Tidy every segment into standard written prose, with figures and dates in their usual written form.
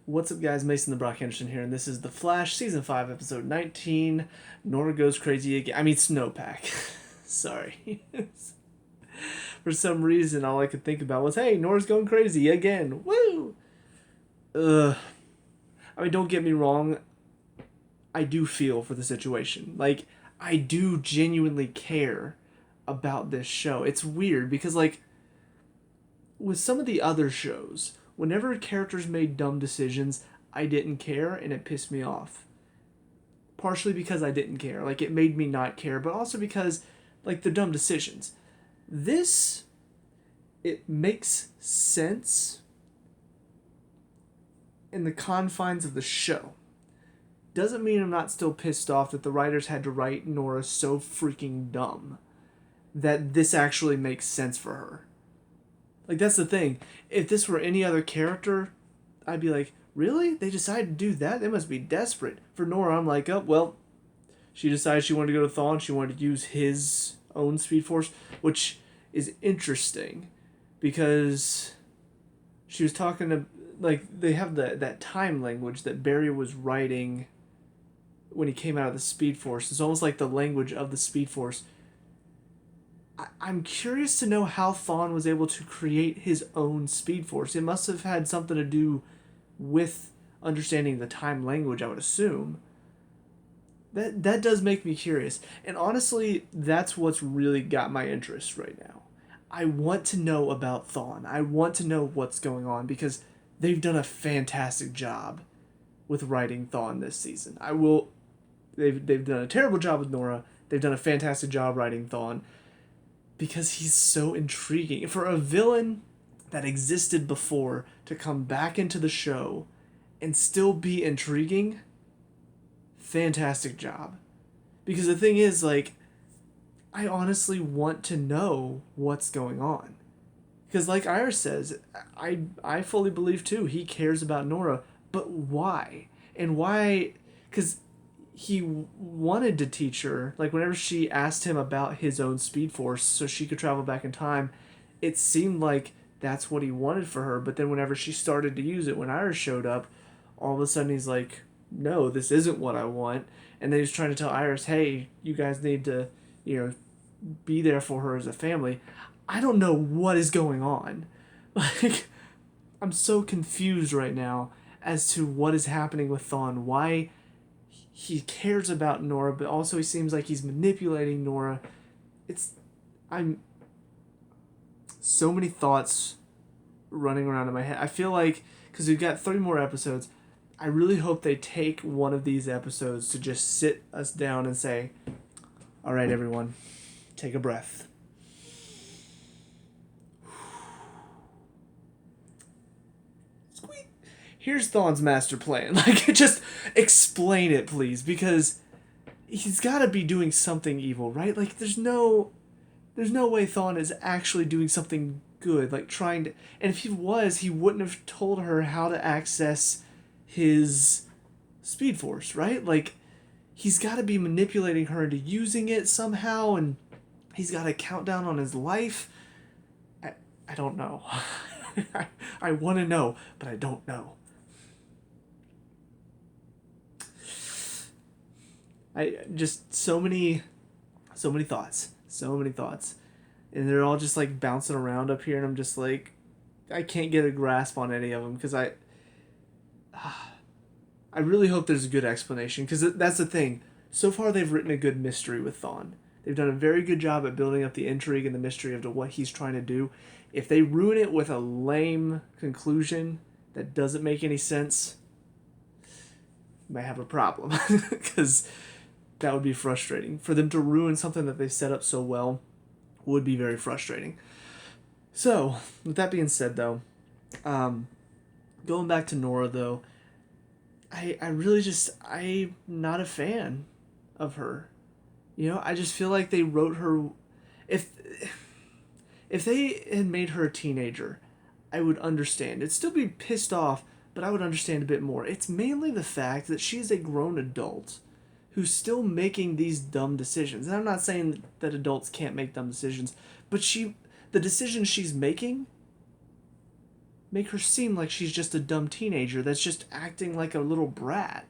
What's up, guys? Mason the Brock Henderson here, and this is The Flash, Season 5, Episode 19. Nora goes crazy again. I mean, Snowpack. Sorry. For some reason, all I could think about was, hey, Nora's going crazy again. Woo! Ugh. I mean, don't get me wrong. I do feel for the situation. Like, I do genuinely care about this show. It's weird because, like, with some of the other shows, whenever characters made dumb decisions, I didn't care and it pissed me off. Partially because I didn't care. Like, it made me not care, but also because, like, the dumb decisions. This, it makes sense in the confines of the show. Doesn't mean I'm not still pissed off that the writers had to write Nora so freaking dumb that this actually makes sense for her. Like, that's the thing. If this were any other character, I'd be like, really? They decided to do that? They must be desperate. For Nora, I'm like, oh, well, she decided she wanted to go to Thawne. She wanted to use his own Speed Force, which is interesting because she was talking to, like, they have that time language that Barry was writing when he came out of the Speed Force. It's almost like the language of the Speed Force. I'm curious to know how Thawne was able to create his own Speed Force. It must have had something to do with understanding the time language, I would assume. That does make me curious. And honestly, that's what's really got my interest right now. I want to know about Thawne. I want to know what's going on because they've done a fantastic job with writing Thawne this season. They've done a terrible job with Nora. They've done a fantastic job writing Thawne because he's so intriguing. For a villain that existed before to come back into the show and still be intriguing, fantastic job. Because the thing is, like, I honestly want to know what's going on. Because like Iris says, I fully believe too, he cares about Nora, but why? And why? Because he wanted to teach her, like whenever she asked him about his own Speed Force so she could travel back in time, it seemed like that's what he wanted for her. But then whenever she started to use it, when Iris showed up, all of a sudden he's like, no, this isn't what I want. And then he's trying to tell Iris, hey, you guys need to, be there for her as a family. I don't know what is going on. Like, I'm so confused right now as to what is happening with Thawne. Why he cares about Nora, but also he seems like he's manipulating Nora. I'm so many thoughts running around in my head. I feel like, because we've got 3 more episodes, I really hope they take one of these episodes to just sit us down and say, all right, everyone, take a breath. Here's Thawne's master plan. Like, just explain it, please, because he's got to be doing something evil, right? Like, there's no way Thawne is actually doing something good, like trying to. And if he was, he wouldn't have told her how to access his Speed Force, right? Like, he's got to be manipulating her into using it somehow, and he's got a countdown on his life. I don't know. I want to know, but I don't know. I just so many thoughts, and they're all just like bouncing around up here, and I'm just like, I can't get a grasp on any of them because I really hope there's a good explanation because that's the thing. So far, they've written a good mystery with Thawne. They've done a very good job at building up the intrigue and the mystery of what he's trying to do. If they ruin it with a lame conclusion that doesn't make any sense, you might have a problem because that would be frustrating. For them to ruin something that they set up so well would be very frustrating. So, with that being said, though, going back to Nora, though, I really I'm not a fan of her. I just feel like they wrote her. If they had made her a teenager, I would understand. It'd still be pissed off, but I would understand a bit more. It's mainly the fact that she's a grown adult who's still making these dumb decisions. And I'm not saying that adults can't make dumb decisions, but the decisions she's making make her seem like she's just a dumb teenager that's just acting like a little brat.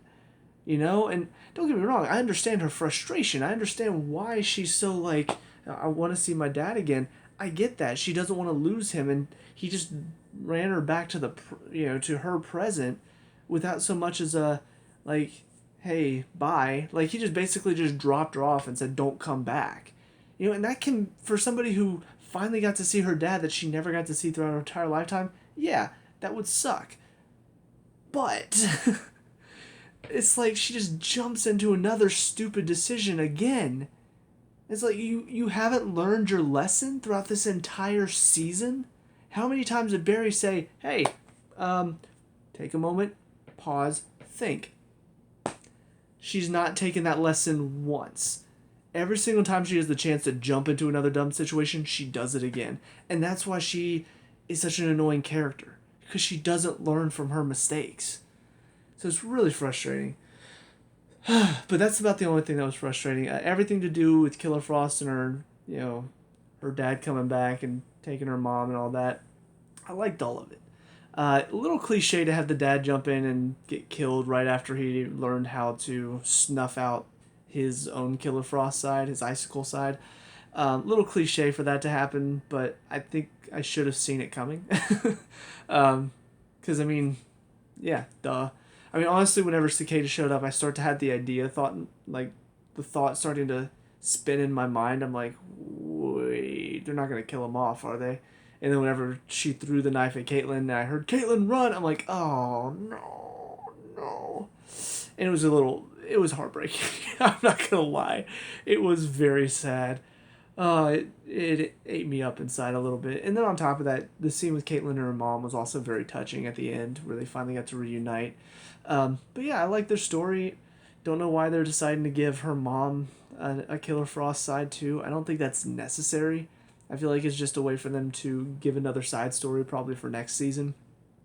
You know? And don't get me wrong, I understand her frustration. I understand why she's so like, I want to see my dad again. I get that. She doesn't want to lose him, and he just ran her back to to her present without so much as a, like, hey, bye. Like, he just basically just dropped her off and said, don't come back. You know, and that can, for somebody who finally got to see her dad that she never got to see throughout her entire lifetime, yeah, that would suck. But it's like she just jumps into another stupid decision again. It's like you haven't learned your lesson throughout this entire season? How many times did Barry say, hey, take a moment, pause, think? She's not taken that lesson once. Every single time she has the chance to jump into another dumb situation, she does it again. And that's why she is such an annoying character. Because she doesn't learn from her mistakes. So it's really frustrating. But that's about the only thing that was frustrating. Everything to do with Killer Frost and her, her dad coming back and taking her mom and all that, I liked all of it. A little cliche to have the dad jump in and get killed right after he learned how to snuff out his own Killer Frost side, his icicle side. Little cliche for that to happen, but I think I should have seen it coming. Because, yeah, duh. Honestly, whenever Cicada showed up, I start to have the thought starting to spin in my mind. I'm like, wait, they're not going to kill him off, are they? And then whenever she threw the knife at Caitlin and I heard Caitlin run, I'm like, oh, no. And it was heartbreaking. I'm not going to lie. It was very sad. It ate me up inside a little bit. And then on top of that, the scene with Caitlin and her mom was also very touching at the end, where they finally got to reunite. But yeah, I like their story. Don't know why they're deciding to give her mom a Killer Frost side too. I don't think that's necessary. I feel like it's just a way for them to give another side story probably for next season.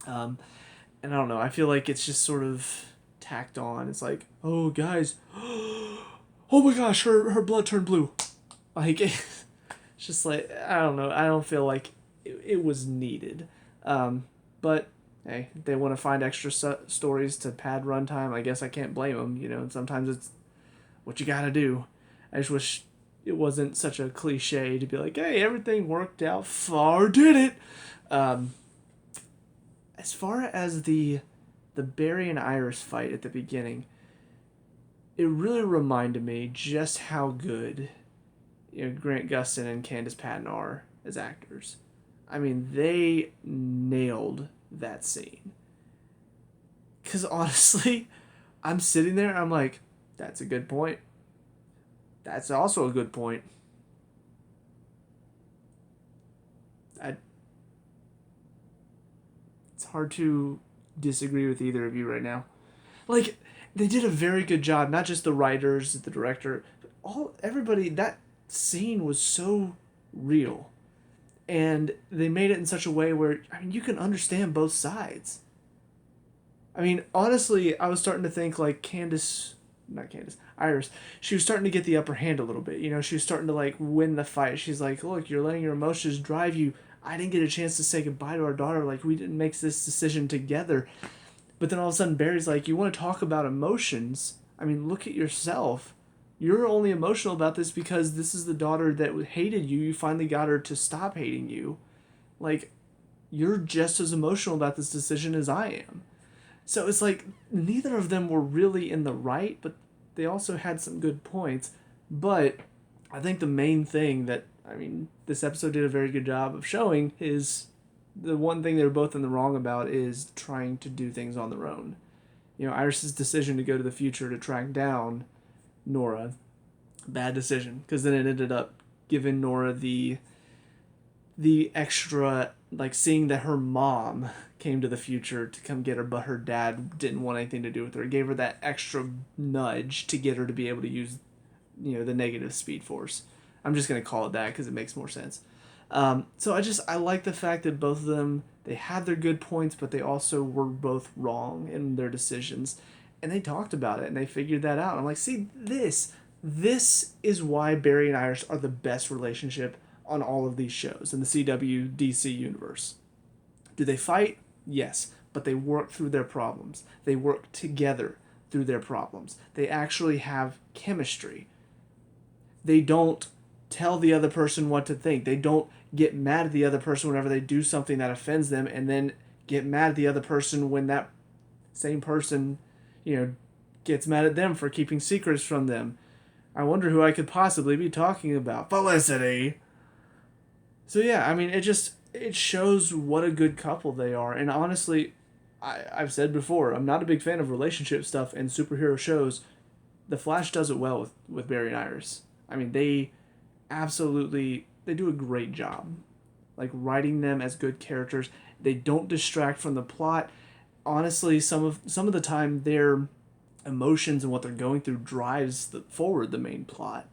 And I don't know. I feel like it's just sort of tacked on. It's like, oh guys, oh my gosh, her blood turned blue. Like, it's just like, I don't know. I don't feel like it was needed. But hey, if they want to find extra stories to pad runtime, I guess I can't blame them. And sometimes it's what you gotta do. I just wish it wasn't such a cliche to be like, hey, everything worked out. Far did it. As far as the Barry and Iris fight at the beginning, it really reminded me just how good Grant Gustin and Candace Patton are as actors. They nailed that scene. Because honestly, I'm sitting there and I'm like, that's a good point. That's also a good point. It's hard to disagree with either of you right now. Like, they did a very good job, not just the writers, the director, but everybody. That scene was so real. And they made it in such a way where, you can understand both sides. Honestly, I was starting to think like Iris, she was starting to get the upper hand a little bit. She was starting to like win the fight. She's like, look, you're letting your emotions drive you. I didn't get a chance to say goodbye to our daughter. Like, we didn't make this decision together. But then all of a sudden Barry's like, you want to talk about emotions? Look at yourself. You're only emotional about this because this is the daughter that hated you. You finally got her to stop hating you. Like, you're just as emotional about this decision as I am. So it's like, neither of them were really in the right, but they also had some good points. But I think the main thing that, this episode did a very good job of showing is the one thing they were both in the wrong about is trying to do things on their own. Iris's decision to go to the future to track down Nora, bad decision, because then it ended up giving Nora the extra, like, seeing that her mom came to the future to come get her, but her dad didn't want anything to do with her. It gave her that extra nudge to get her to be able to use, the negative speed force. I'm just going to call it that because it makes more sense. So I like the fact that both of them, they had their good points, but they also were both wrong in their decisions. And they talked about it, and they figured that out. I'm like, see, this is why Barry and Iris are the best relationship on all of these shows in the CW DC universe. Do they fight? Yes, but they work through their problems. They work together through their problems. They actually have chemistry. They don't tell the other person what to think. They don't get mad at the other person whenever they do something that offends them and then get mad at the other person when that same person, gets mad at them for keeping secrets from them. I wonder who I could possibly be talking about. Felicity. So yeah, I mean, it shows what a good couple they are. And honestly, I've said before, I'm not a big fan of relationship stuff and superhero shows. The Flash does it well with Barry and Iris. I mean, they do a great job. Like writing them as good characters. They don't distract from the plot. Honestly, some of the time their emotions and what they're going through drives forward the main plot.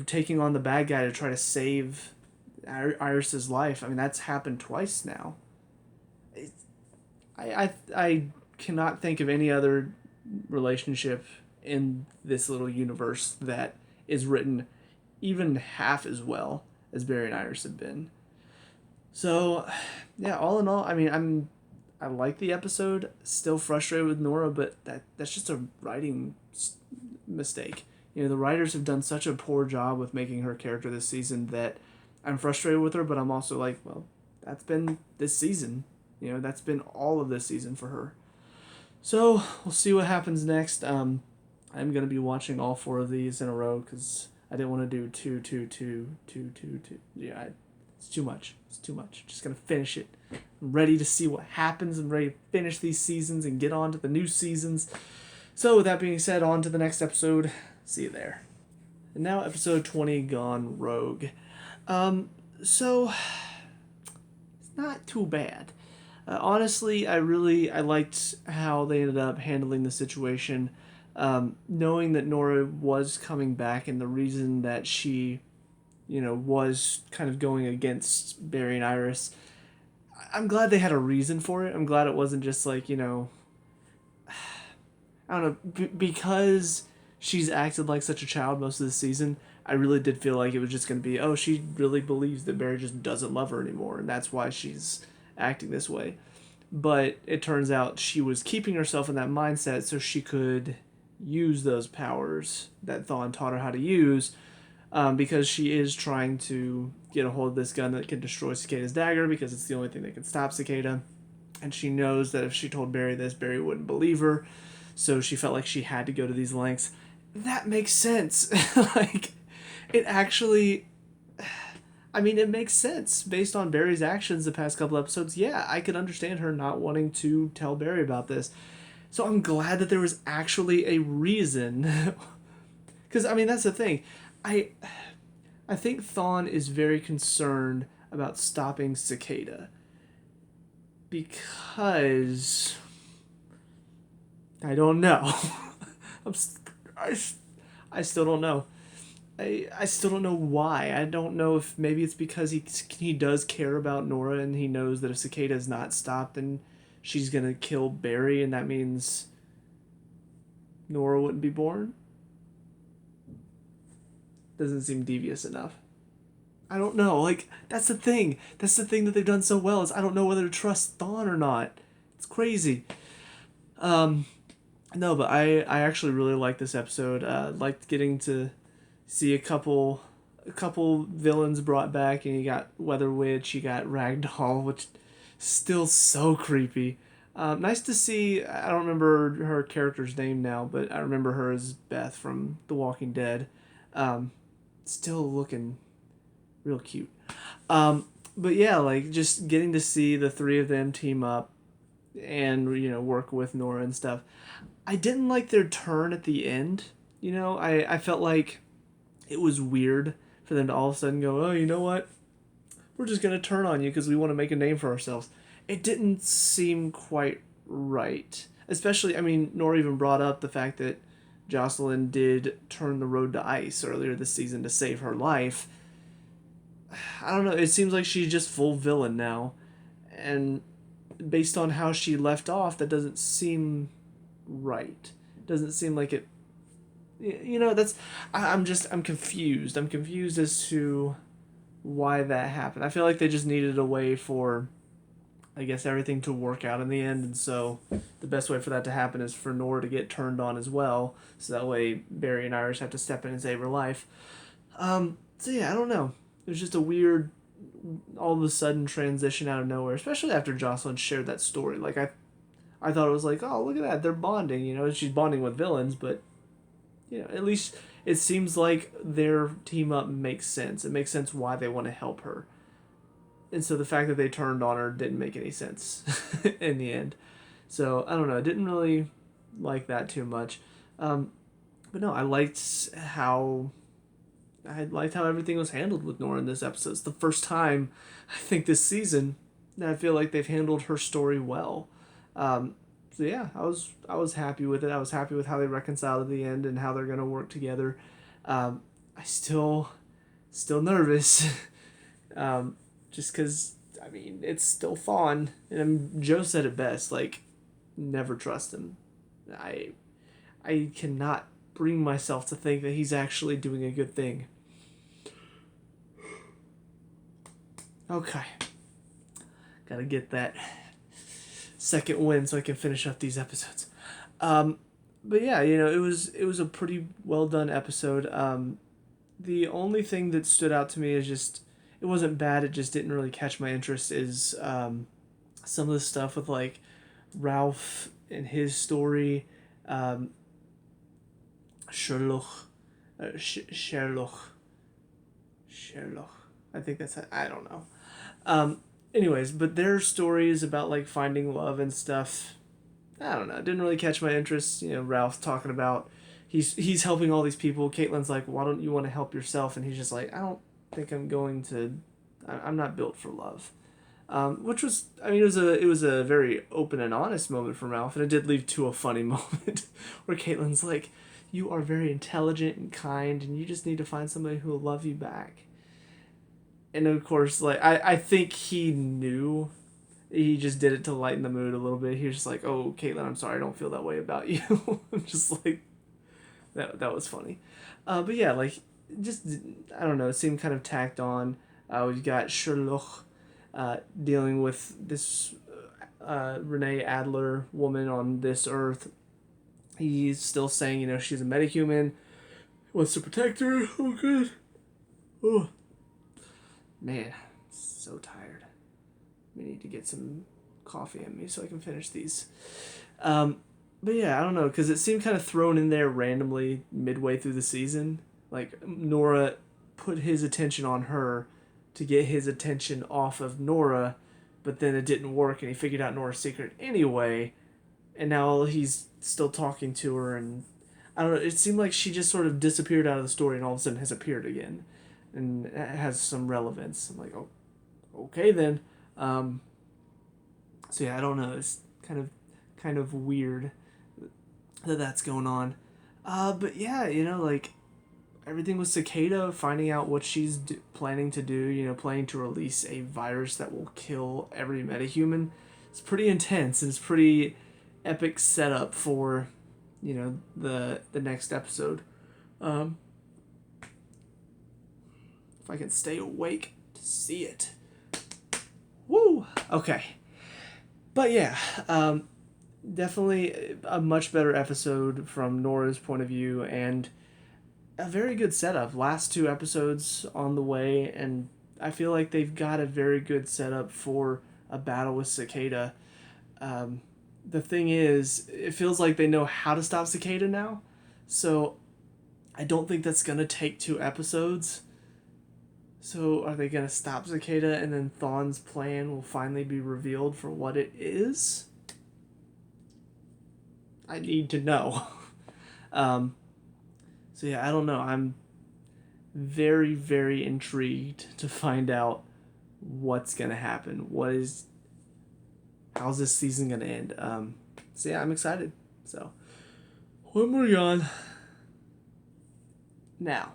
Taking on the bad guy to try to save Iris's life. I mean, that's happened twice now. I cannot think of any other relationship in this little universe that is written even half as well as Barry and Iris have been. So, yeah, all in all, I mean, I like the episode. Still frustrated with Nora, but that's just a writing mistake. The writers have done such a poor job with making her character this season that I'm frustrated with her, but I'm also like, well, that's been this season. That's been all of this season for her. So we'll see what happens next. I'm gonna be watching all 4 of these in a row because I didn't want to do two, two, two, two, two, two. Yeah, it's too much. It's too much. Just gonna finish it. I'm ready to see what happens. I'm ready to finish these seasons and get on to the new seasons. So with that being said, on to the next episode. See you there. And now episode 20, Gone Rogue. So it's not too bad. Honestly, I liked how they ended up handling the situation. Knowing that Nora was coming back and the reason that she, was kind of going against Barry and Iris. I'm glad they had a reason for it. I'm glad it wasn't just like, I don't know, because she's acted like such a child most of the season. I really did feel like it was just going to be, oh, she really believes that Barry just doesn't love her anymore, and that's why she's acting this way. But it turns out she was keeping herself in that mindset so she could use those powers that Thawne taught her how to use, because she is trying to get a hold of this gun that can destroy Cicada's dagger because it's the only thing that can stop Cicada. And she knows that if she told Barry this, Barry wouldn't believe her. So she felt like she had to go to these lengths. That makes sense. It actually... I mean, it makes sense based on Barry's actions the past couple episodes. Yeah, I could understand her not wanting to tell Barry about this. So I'm glad that there was actually a reason. Because, I mean, that's the thing. I think Thawne is very concerned about stopping Cicada. Because... I don't know. I still don't know. I still don't know why. I don't know if maybe it's because he does care about Nora and he knows that if Cicada is not stopped, then she's going to kill Barry, and that means Nora wouldn't be born. Doesn't seem devious enough. I don't know. Like, that's the thing. That's the thing that they've done so well, is I don't know whether to trust Thawne or not. It's crazy. No, but I actually really liked this episode. Liked getting to see a couple villains brought back, and you got Weather Witch, you got Ragdoll, which is still so creepy. Nice to see. I don't remember her character's name now, but I remember her as Beth from The Walking Dead. Still looking real cute. But yeah, like just getting to see the 3 of them team up and work with Nora and stuff. I didn't like their turn at the end. I felt like it was weird for them to all of a sudden go, oh, you know what? We're just going to turn on you because we want to make a name for ourselves. It didn't seem quite right. Especially, I mean, Nora even brought up the fact that Jocelyn did turn the road to ice earlier this season to save her life. I don't know. It seems like she's just full villain now. And based on how she left off, that doesn't seem right. Doesn't seem like it. I'm confused. I'm confused as to why that happened. I feel like they just needed a way for I guess, everything to work out in the end. And so the best way for that to happen is for Nora to get turned on as well. So that way Barry and Iris have to step in and save her life. So yeah, I don't know. It was just a weird, all of a sudden transition out of nowhere, especially after Jocelyn shared that story. Like, I thought it was like, oh, look at that, they're bonding. You know, she's bonding with villains, but, you know, at least it seems like their team up makes sense. It makes sense why they want to help her. And so the fact that they turned on her didn't make any sense in the end. So, I don't know. I didn't really like that too much. But no, I liked how everything was handled with Nora in this episode. It's the first time, I think, this season that I feel like they've handled her story well. So yeah, I was happy with it. I was happy with how they reconciled at the end and how they're gonna work together. I still nervous, just because I mean it's still Fawn, and Joe said it best. Like, never trust him. I cannot bring myself to think that he's actually doing a good thing. Okay. Gotta get that second win so I can finish up these episodes. But yeah, you know, it was a pretty well done episode. The only thing that stood out to me is just, it wasn't bad, it just didn't really catch my interest, is some of the stuff with like Ralph and his story, Sherlock, Sherlock. I think that's it. I don't know. Anyways, but their stories about like finding love and stuff, I don't know. It didn't really catch my interest. You know, Ralph talking about he's helping all these people. Caitlin's like, why don't you want to help yourself? And he's just like, I don't think I'm going to. I'm not built for love. Which was, I mean, it was a very open and honest moment from Ralph, and it did lead to a funny moment where Caitlin's like, you are very intelligent and kind, and you just need to find somebody who will love you back. And of course, like, I think he knew, he just did it to lighten the mood a little bit. He was just like, oh, Caitlin, I'm sorry, I don't feel that way about you. I'm just like, that was funny. But yeah, like, just, I don't know, it seemed kind of tacked on. We've got Sherlock dealing with this Renee Adler woman on this earth. He's still saying, you know, she's a metahuman, wants to protect her. Oh, good. Oh. Man, so tired. We need to get some coffee in me so I can finish these. But yeah, I don't know, because it seemed kind of thrown in there randomly midway through the season. Like, Nora put his attention on her to get his attention off of Nora, but then it didn't work, and he figured out Nora's secret anyway, and now he's still talking to her, and I don't know, it seemed like she just sort of disappeared out of the story and all of a sudden has appeared again. And it has some relevance. I'm like, oh, okay then. So yeah, I don't know. It's kind of weird that that's going on. But yeah, you know, like, everything with Cicada, finding out what she's planning to do, you know, planning to release a virus that will kill every metahuman. It's pretty intense, and it's pretty epic setup for, you know, the next episode. If I can stay awake to see it. Woo! Okay. But yeah, definitely a much better episode from Nora's point of view, and a very good setup. Last two episodes on the way, and I feel like they've got a very good setup for a battle with Cicada. The thing is, it feels like they know how to stop Cicada now, so I don't think that's going to take 2 episodes. So are they going to stop Cicada and then Thawne's plan will finally be revealed for what it is? I need to know. So yeah, I don't know. I'm very, very intrigued to find out what's going to happen. How's this season going to end? So yeah, I'm excited. So, one more yawn. Now,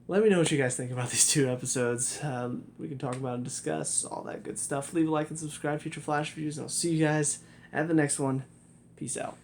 let me know what you guys think about these 2 episodes. We can talk about and discuss all that good stuff. Leave a like and subscribe for future Flash reviews, and I'll see you guys at the next one. Peace out.